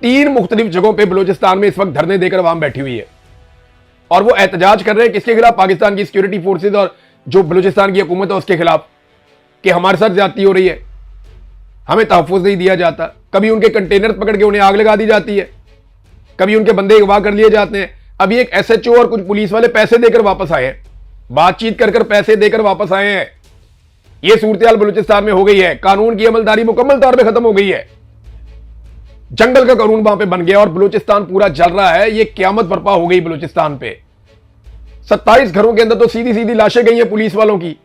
3 मुख्तलिफ जगहों पे बलूचिस्तान में इस वक्त धरने देकर आवाम बैठी हुई है और वो एहतजाज कर रहे हैं किसके खिलाफ? पाकिस्तान की सिक्योरिटी फोर्सेज और जो बलूचिस्तान की हुकूमत है उसके खिलाफ, कि हमारे साथ ज्यादती हो रही है, हमें तहफ़्फ़ुज़ नहीं दिया जाता। कभी उनके कंटेनर पकड़ के उन्हें आग लगा दी जाती है, कभी उनके बंदे अगवा कर लिए जाते हैं। अभी एक SHO और कुछ पुलिस वाले पैसे देकर वापस आए हैं, बातचीत कर पैसे देकर वापस आए हैं। यह सूरत हाल बलूचिस्तान में हो गई है। कानून की अमलदारी मुकम्मल तौर पर खत्म हो गई है, जंगल का कानून वहां पे बन गया और बलूचिस्तान पूरा जल रहा है। यह क्यामत बर्पा हो गई बलूचिस्तान पे। 27 घरों के अंदर तो सीधी सीधी लाशें गई हैं पुलिस वालों की।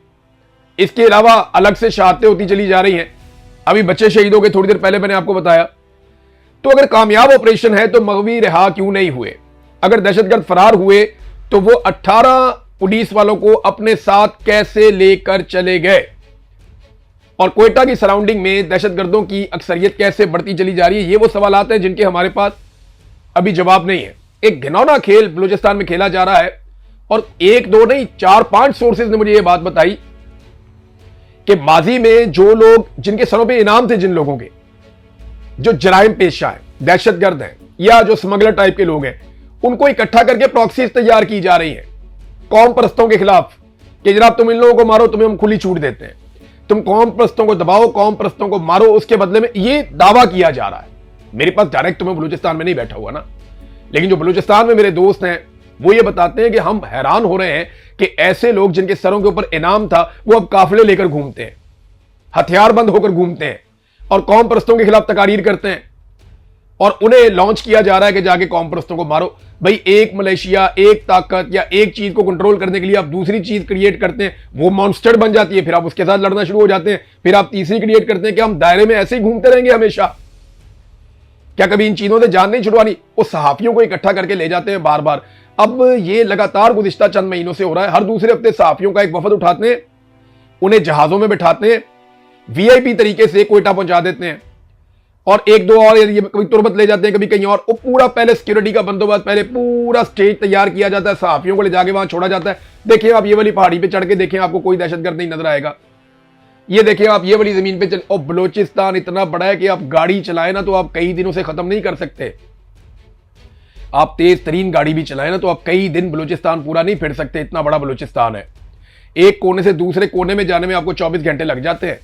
इसके अलावा अलग से शहादतें होती चली जा रही हैं। अभी बच्चे शहीद हो गए, थोड़ी देर पहले मैंने आपको बताया। तो अगर कामयाब ऑपरेशन है तो मगवी रिहा क्यों नहीं हुए? अगर दहशतगर्द फरार हुए तो वो 18 पुलिस वालों को अपने साथ कैसे लेकर चले गए? और क्वेटा की सराउंडिंग में दहशतगर्दों की अक्सरियत कैसे बढ़ती चली जा रही है? ये वो सवालात हैं जिनके हमारे पास अभी जवाब नहीं है। एक घिनौना खेल बलूचिस्तान में खेला जा रहा है और 1 2 नहीं 4-5 सोर्सेज ने मुझे यह बात बताई कि माजी में जो लोग जिनके सरों पे इनाम थे, जिन लोगों के जो जराइम पेशा है, दहशतगर्द हैं या जो स्मगलर टाइप के लोग हैं, उनको इकट्ठा करके प्रॉक्सीज तैयार की जा रही है कौम परस्तों के खिलाफ कि जनाब तुम इन लोगों को मारो, तुम्हें हम खुली छूट देते हैं, तुम कौम परस्तों को दबाओ, कौम परस्तों को मारो, उसके बदले में ये दावा किया जा रहा है। मेरे पास डायरेक्ट तुम्हें बलूचिस्तान में नहीं बैठा हुआ ना, लेकिन जो बलूचिस्तान में मेरे दोस्त हैं वो ये बताते हैं कि हम हैरान हो रहे हैं कि ऐसे लोग जिनके सरों के ऊपर इनाम था वो अब काफिले लेकर घूमते हैं, हथियारबंद होकर घूमते हैं और कौम परस्तों के खिलाफ तकारीर करते हैं और उन्हें लॉन्च किया जा रहा है कि जाके कौम परस्तों को मारो। भाई एक मलेशिया, एक ताकत या एक चीज को कंट्रोल करने के लिए आप दूसरी चीज क्रिएट करते हैं, वो मॉन्स्टर बन जाती है, फिर आप उसके साथ लड़ना शुरू हो जाते हैं, फिर आप तीसरी क्रिएट करते हैं कि हम दायरे में ऐसे ही घूमते रहेंगे हमेशा। क्या कभी इन चीजों से जान नहीं छुड़वानी? वो सहाफियों को इकट्ठा करके ले जाते हैं बार बार। अब ये लगातार गुज़िश्ता चंद महीनों से हो रहा है। हर दूसरे हफ्ते सहाफियों का एक वफद उठाते हैं, उन्हें जहाजों में बैठाते हैं, VIP तरीके से क्वेटा पहुंचा देते हैं और 1 2 और ये कभी तुरबत ले जाते हैं, कभी कहीं और। वो पूरा पहले सिक्योरिटी का बंदोबस्त, पहले पूरा स्टेज तैयार किया जाता है, सहाफियों को ले जाके वहां छोड़ा जाता है। देखिए आप ये वाली पहाड़ी पे चढ़ के देखें, आपको कोई दहशतगर्द नहीं नजर आएगा। ये देखिए आप ये वाली जमीन पे चल, और बलूचिस्तान इतना बड़ा है कि आप गाड़ी चलाए ना तो आप कई दिनों से खत्म नहीं कर सकते। आप तेज तरीन गाड़ी भी चलाए ना तो आप कई दिन बलूचिस्तान पूरा नहीं फिर सकते, इतना बड़ा बलूचिस्तान है। एक कोने से दूसरे कोने में जाने में आपको 24 घंटे लग जाते हैं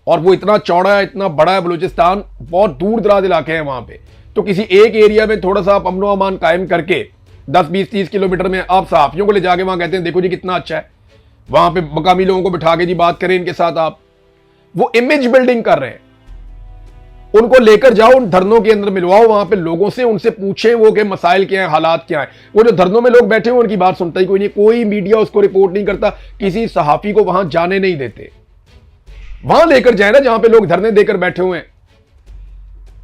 और वो इतना चौड़ा है, इतना बड़ा है बलूचिस्तान, बहुत दूर दराज इलाके हैं वहां पे। तो किसी एक एरिया में थोड़ा सा आप अमनो अमान कायम करके 10 20 30 किलोमीटर में आप सहाफियों को ले जाके वहां कहते हैं देखो जी कितना अच्छा है, वहां पे मकामी लोगों को बिठा के जी बात करें इनके साथ, आप वो इमेज बिल्डिंग कर रहे हैं। उनको लेकर जाओ, उन धरनों के अंदर मिलवाओ वहां पे लोगों से, उनसे पूछें वो के मसाइल क्या है, हालात क्या है। वो जो धरनों में लोग बैठे हुए उनकी बात सुनता ही कोई नहीं, कोई मीडिया उसको रिपोर्ट नहीं करता, किसी सहाफी को वहां जाने नहीं देते। वहां लेकर जाए ना जहां पे लोग धरने देकर बैठे हुए हैं,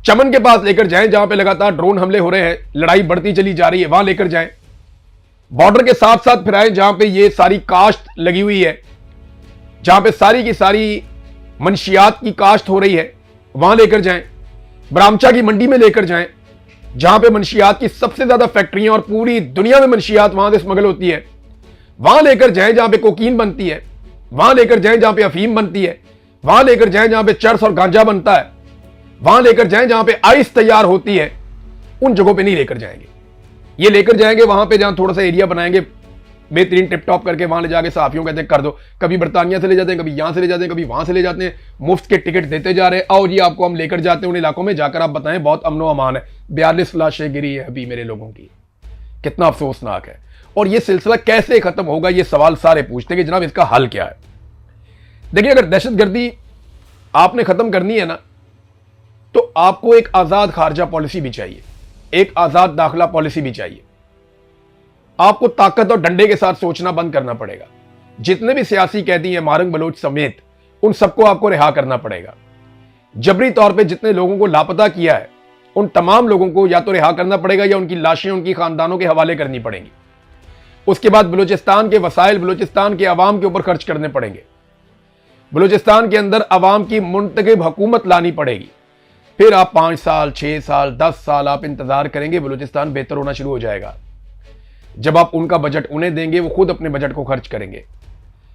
चमन के पास लेकर जाएं जहां पे लगातार ड्रोन हमले हो रहे हैं, लड़ाई बढ़ती चली जा रही है, वहां लेकर जाएं। बॉर्डर के साथ साथ फिर आए जहां पे ये सारी काश्त लगी हुई है, जहां पे सारी की सारी मंशियात की काश्त हो रही है, वहां लेकर जाएं। ब्राह्मचा की मंडी में लेकर जाएं जहां पे मंशियात की सबसे ज्यादा फैक्ट्रियां और पूरी दुनिया में मंशियात वहां से स्मगल होती है, वहां लेकर जाएं जहां पे कोकीन बनती है, वहां लेकर जाएं जहां पे अफीम बनती है, वहां लेकर जाएं जहां पे चरस और गांजा बनता है, वहां लेकर जाएं जहां पे आइस तैयार होती है। उन जगहों पे नहीं लेकर जाएंगे, ये लेकर जाएंगे वहां पे जहां थोड़ा सा एरिया बनाएंगे बेहतरीन टिप टॉप करके, वहां ले जाके सहाफियों कहते हैं कर दो। कभी बर्तानिया से ले जाते हैं, कभी यहां से ले जाते हैं, कभी वहां से ले जाते हैं, मुफ्त के टिकट देते जा रहे हैं, आओ जी आपको हम लेकर जाते हैं उन इलाकों में, जाकर आप बताएं बहुत अमनो अमान है। 42 लाशें गिरी है अभी मेरे लोगों की, कितना अफसोसनाक है। और ये सिलसिला कैसे खत्म होगा, ये सवाल सारे पूछते हैं कि जनाब इसका हल क्या है। देखिए अगर दहशतगर्दी आपने खत्म करनी है ना तो आपको एक आजाद खारजा पॉलिसी भी चाहिए, एक आजाद दाखिला पॉलिसी भी चाहिए। आपको ताकत और डंडे के साथ सोचना बंद करना पड़ेगा। जितने भी सियासी कैदी हैं मारंग बलोच समेत, उन सबको आपको रिहा करना पड़ेगा। जबरी तौर पे जितने लोगों को लापता किया है उन तमाम लोगों को या तो रिहा करना पड़ेगा या उनकी लाशें उनकी खानदानों के हवाले करनी पड़ेंगी। उसके बाद बलूचिस्तान के वसाइल बलूचिस्तान के अवाम के ऊपर खर्च करने पड़ेंगे। बलूचिस्तान के अंदर अवाम की मुंतखब हुकूमत लानी पड़ेगी। फिर आप 5 साल 6 साल 10 साल आप इंतजार करेंगे, बलूचिस्तान बेहतर होना शुरू हो जाएगा। जब आप उनका बजट उन्हें देंगे वो खुद अपने बजट को खर्च करेंगे।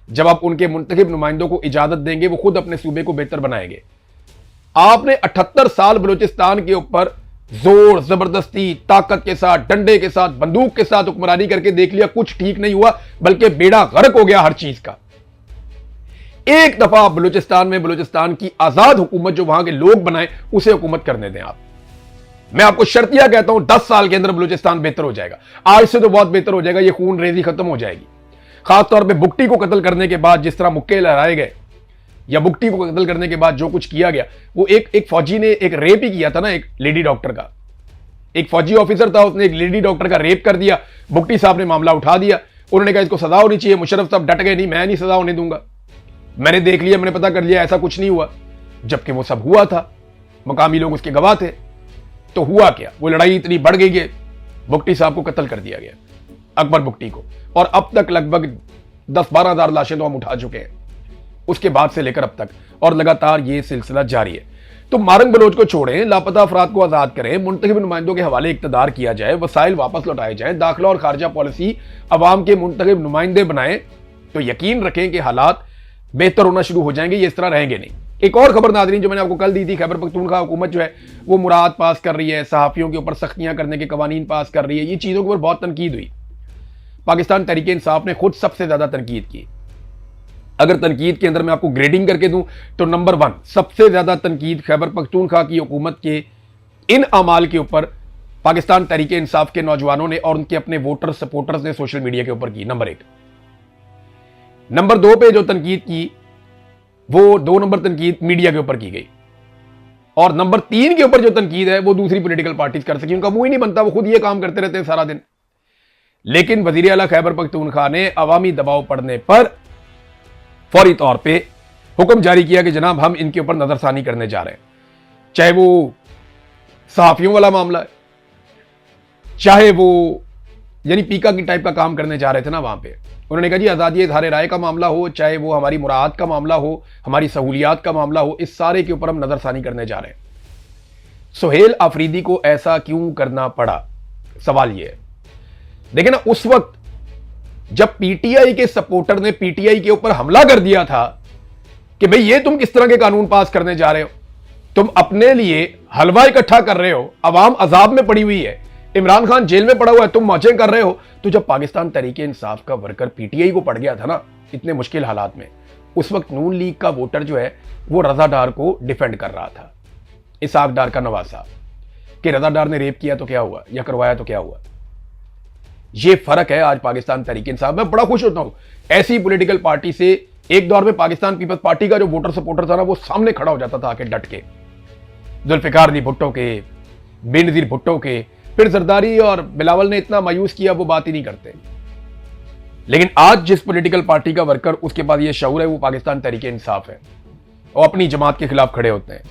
जब आप उनके मुंतखब नुमाइंदों को इजाजत देंगे वो खुद अपने सूबे को बेहतर बनाएंगे। आपने 78 साल बलूचिस्तान के ऊपर जोर जबरदस्ती ताकत के साथ, डंडे के साथ, बंदूक के साथ हुक्मरानी करके देख लिया, कुछ ठीक नहीं हुआ, बल्कि बेड़ा गर्क हो गया हर चीज का। एक दफा बलूचिस्तान में बलूचिस्तान की आजाद हुकूमत जो वहां के लोग बनाए उसे हुकूमत करने दें आप। मैं आपको शर्तिया कहता हूं 10 साल के अंदर बलूचिस्तान बेहतर हो जाएगा, आज से तो बहुत बेहतर हो जाएगा। ये खून रेजी खत्म हो जाएगी। खासतौर पर बुगटी को कत्ल करने के बाद जिस तरह मुक्के लहराए गए, या बुगटी को कत्ल करने के बाद जो कुछ किया गया, वो एक फौजी ने एक रेप ही किया था ना, एक लेडी डॉक्टर का। एक फौजी ऑफिसर था, उसने एक लेडी डॉक्टर का रेप कर दिया। बुगटी साहब ने मामला उठा दिया, उन्होंने कहा इसको सजा होनी चाहिए। मुशर्रफ साहब डट गए, नहीं मैं नहीं सजा होने दूंगा, मैंने देख लिया, मैंने पता कर लिया, ऐसा कुछ नहीं हुआ। जबकि वो सब हुआ था, मकामी लोग उसके गवाह थे। तो हुआ क्या, वो लड़ाई इतनी बढ़ गई कि बुगटी साहब को कत्ल कर दिया गया, अकबर बुगटी को। और अब तक लगभग 10-12 हजार लाशें तो हम उठा चुके हैं उसके बाद से लेकर अब तक, और लगातार ये सिलसिला जारी है। तो मारंग बलोच को छोड़ें, लापता अफराद को आजाद करें, मुंतखब नुमाइंदों के हवाले इक्तदार किया जाए, वसाइल वापस लौटाए जाए, दाखिला और खारजा पॉलिसी अवाम के मुंतखब नुमाइंदे बनाएं, तो यकीन रखें कि हालात बेहतर होना शुरू हो जाएंगे। ये इस तरह रहेंगे नहीं। एक और खबर नाज़रीन जो मैंने आपको कल दी थी, खैबर पख्तूनख्वा हुकूमत जो है वो मुराद पास कर रही है, सहाफ़ियों के ऊपर सख्तियां करने के कवानीन पास कर रही है। ये चीज़ों के ऊपर बहुत तनकीद हुई। पाकिस्तान तहरीक इंसाफ ने खुद सबसे ज़्यादा तनकीद की। अगर तनकीद के अंदर मैं आपको ग्रेडिंग करके दूं तो नंबर 1 सबसे ज़्यादा तनकीद खैबर पख्तूनख्वा की हुकूमत के इन अमाल के ऊपर पाकिस्तान तहरीक इंसाफ के नौजवानों ने और उनके अपने वोटर सपोर्टर्स ने सोशल मीडिया के ऊपर की, नंबर 1। नंबर 2 पे जो तनकीद की वो 2 नंबर तनकीद मीडिया के ऊपर की गई, और नंबर 3 के ऊपर जो तनकीद है वो दूसरी पॉलिटिकल पार्टीज कर सकी। उनका मुंह ही नहीं बनता, वो खुद ये काम करते रहते हैं सारा दिन। लेकिन वजीर आला खैबर पख्तूनख्वा ने अवामी दबाव पड़ने पर फौरी तौर पे हुक्म जारी किया कि जनाब हम इनके ऊपर नजरसानी करने जा रहे हैं। चाहे वो सहाफियों वाला मामला है, चाहे वो यानी पीका की टाइप का काम करने जा रहे थे ना वहां पे, उन्होंने कहा जी आज़ादी इज़हार राय का मामला हो, चाहे वो हमारी मुराद का मामला हो, हमारी सहूलियात का मामला हो, इस सारे के ऊपर हम नजरसानी करने जा रहे हैं। सुहेल आफरीदी को ऐसा क्यों करना पड़ा, सवाल यह है। देखिए ना, उस वक्त जब पीटीआई के सपोर्टर ने पीटीआई के ऊपर हमला कर दिया था कि भाई ये तुम किस तरह के कानून पास करने जा रहे हो, तुम अपने लिए हलवा इकट्ठा कर रहे हो, अवाम अजाब में पड़ी हुई है, इमरान खान जेल में पड़ा हुआ है, तुम मौजें कर रहे हो। तो जब पाकिस्तान तहरीक इंसाफ का वर्कर पीटीआई को पड़ गया था ना इतने मुश्किल हालात में, उस वक्त नून लीग का वोटर जो है वो रजा डार को डिफेंड कर रहा था, इसहाक डार का नवाज साहब, कि रजा डार ने रेप किया तो क्या हुआ, या करवाया तो क्या हुआ। ये फर्क है आज पाकिस्तान तहरीक इंसाफ। मैं बड़ा खुश होता हूं ऐसी पॉलिटिकल पार्टी से। एक दौर में पाकिस्तान पीपल्स पार्टी का जो वोटर सपोर्टर था ना वो सामने खड़ा हो जाता था आके डट के, जुल्फिकार अली भुट्टो के, बेनजीर भुट्टो के, फिर जरदारी और बिलावल ने इतना मायूस किया वो बात ही नहीं करते। लेकिन आज जिस पॉलिटिकल पार्टी का वर्कर उसके पास ये शऊर है वो पाकिस्तान तहरीक इंसाफ है, और अपनी जमात के खिलाफ खड़े होते हैं।